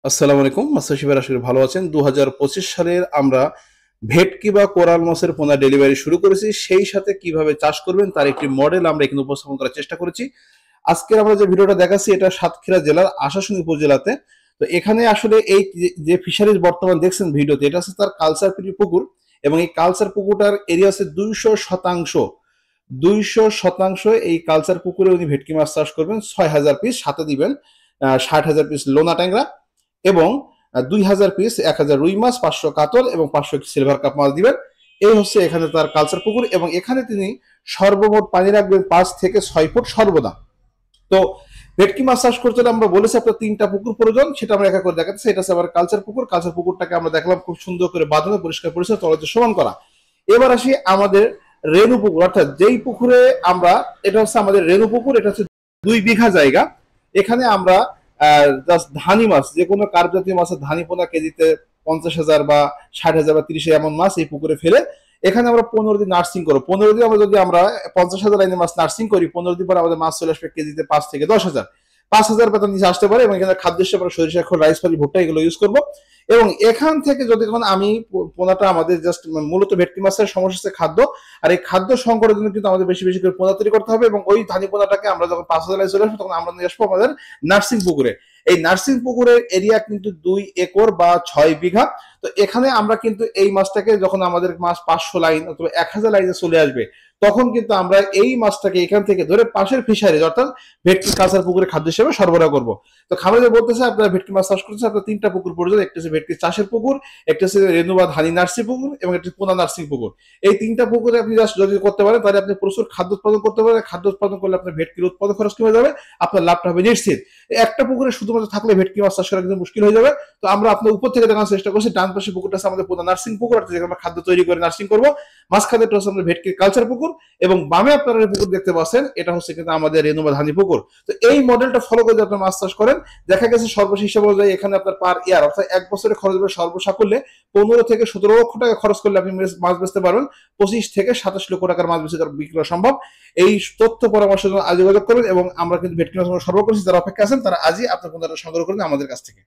আসসালামু আলাইকুম। মাস্টার শিবের আশা করি ভালো আছেন। ২০২৫ সালের আমরা ভেটকি বা কোরাল মাছের পোনা ডেলিভারি শুরু করেছি। সেই সাথে কিভাবে চাষ করবেন তার একটি মডেল আমরা এখানে উপস্থাপন করার চেষ্টা করেছি। আজকের আমরা যে ভিডিওটা দেখাচ্ছি এটা সাতক্ষীরা জেলার আশাশুনি উপজেলাতে। তো এখানে আসলে এই যে ফিশারিজ বর্তমান দেখছেন ভিডিওতে, এটা হচ্ছে তার কালচার পুকুর এবং এই কালচার পুকুরটার এরিয়া হচ্ছে ২০০%। ২০০% এই কালচার পুকুরে উনি ভেটকি মাছ চাষ করবেন। ৬,০০০ পিস, সাথে দিবেন ৬০,০০০ পিস লোনা ট্যাংরা এবং ২,০০০ পিস, ১,০০০ রুই মাছ, ৫০০ কাতল এবং ৫০০ সিলভার কাপ মাছ দিবেন। এই হচ্ছে এখানে তার কালচার পুকুর এবং এখানে তিনি সর্বমোট পানি রাখবেন ৫ থেকে ৬ ফুট সর্বদা। তো ভেটকি মাছ চাষ করতে হলে আমরা বলেছি আপনার ৩টা পুকুর প্রয়োজন, সেটা আমরা একা করে দেখাচ্ছি। এটা হচ্ছে আমার কালচার পুকুর। কালচার পুকুরটাকে আমরা দেখলাম খুব সুন্দর করে বাঁধানো, পরিষ্কার পরিষ্কার, তলাতে সমান করা। এবার আসি আমাদের রেণু পুকুর, অর্থাৎ যেই পুকুরে আমরা, এটা হচ্ছে আমাদের রেণু পুকুর। এটা হচ্ছে ২ বিঘা জায়গা। এখানে আমরা জাস্ট ধানি মাছ, যে কোনো কার্প জাতীয় মাছের ধানি পোনা কেজিতে ৫০,০০০ বা ৬০,০০০ বা ৩০,০০০ এমন মাছ এই পুকুরে ফেলে এখানে আমরা ১৫ দিন নার্সিং করবো। ১৫ দিন আমরা যদি আমরা ৫০,০০০ লাইনের মাছ নার্সিং করি, ১৫ দিন পরে আমাদের মাছ চলে আসবে কেজিতে ৫ থেকে ১০,০০০। ৫,০০০ বেতন নিচে আসতে পারে এবং এখানে খাদ্য হিসেবে আমরা সরিষা খোল, রাইস পালি, ভুট্টা এগুলো ইউজ করবো। এবং এখান থেকে যদি কোনো আমি পোনাটা আমাদের জাস্ট মূলত ভেটকি মাছের সমস্যা হচ্ছে খাদ্য, আর এই খাদ্য সংকটের জন্য কিন্তু আমাদের বেশি বেশি করে পোনা তৈরি করতে হবে এবং ওই ধানি পোনাটাকে আমরা যখন ৫,০০০ লাইন চলে আসবো তখন আমরা নিয়ে আসবো আমাদের নার্সিং পুকুরে। এই নার্সিং পুকুরের এরিয়া কিন্তু ২ একর বা ৬ বিঘা। তো এখানে আমরা কিন্তু এই মাছটাকে যখন আমাদের মাছ ৫০০ লাইন অথবা ১,০০০ লাইনে চলে আসবে তখন কিন্তু আমরা এই মাছটাকে এখান থেকে ধরে পাশের ফিশারিজ অর্থাৎ ভেটকি কাঁচার পুকুরে খাদ্য হিসেবে সরবরাহ করবো। তো খামারে বলতেছে আপনারা ভেটকি মাছ চাষ করতেছে, আপনার ৩টা পুকুর প্রয়োজন। একটা হচ্ছে ভেটকি চাষের পুকুর, একটা হচ্ছে রেণু বা ধানি নার্সিং পুকুর এবং একটা পোনা নার্সিং পুকুর। এই ৩টা পুকুরে আপনি যদি করতে পারেন তাহলে আপনি প্রচুর খাদ্য উৎপাদন করতে পারেন। খাদ্য উৎপাদন করলে আপনার ভেটকির উৎপাদন খরচ কমে যাবে, আপনার লাভটা হবে নিশ্চিত। একটা পুকুরে শুধুমাত্র থাকলে ভেটকি মাছ চাষ করা কিন্তু মুশকিল হয়ে যাবে। তো আমরা আপনার উপর থেকে দেখানোর চেষ্টা করছি। ডান পাশে পুকুরটা আছে আমাদের পোনা নার্সিং পুকুর, অর্থাৎ যেখানে আমরা খাদ্য তৈরি করে নার্সিং করবো। মাঝখানেটা হচ্ছে আমাদের ভেটকির কালচার পুকুর এবং বামে আপনারা পুকুর দেখতে পাচ্ছেন, এটা হচ্ছে কিন্তু আমাদের রেণু বা ধানি পুকুর। তো এই মডেলটা ফলো করে আপনার মাছ চাষ করেন, দেখা গেছে সর্বশেষ হিসাব অনুযায়ী এখানে আপনার পার ইয়ার অর্থাৎ ১ বছরে খরচ হবে সর্বসাকুল্যে ১৫ থেকে ১৭ লক্ষ টাকা খরচ করলে আপনি মাছ বেচতে পারবেন। ২৫ থেকে ২৭ লক্ষ টাকার মাছ বেচে বিক্রি করা সম্ভব। এই তথ্য পরামর্শের জন্য আজ যোগাযোগ করবেন এবং আমরা কিন্তু ভেটকি মাছ সর্ব করছি। যারা অপেক্ষা আছেন তারা আজই আপনার পণ্যটা সংগ্রহ করবেন আমাদের কাছ থেকে।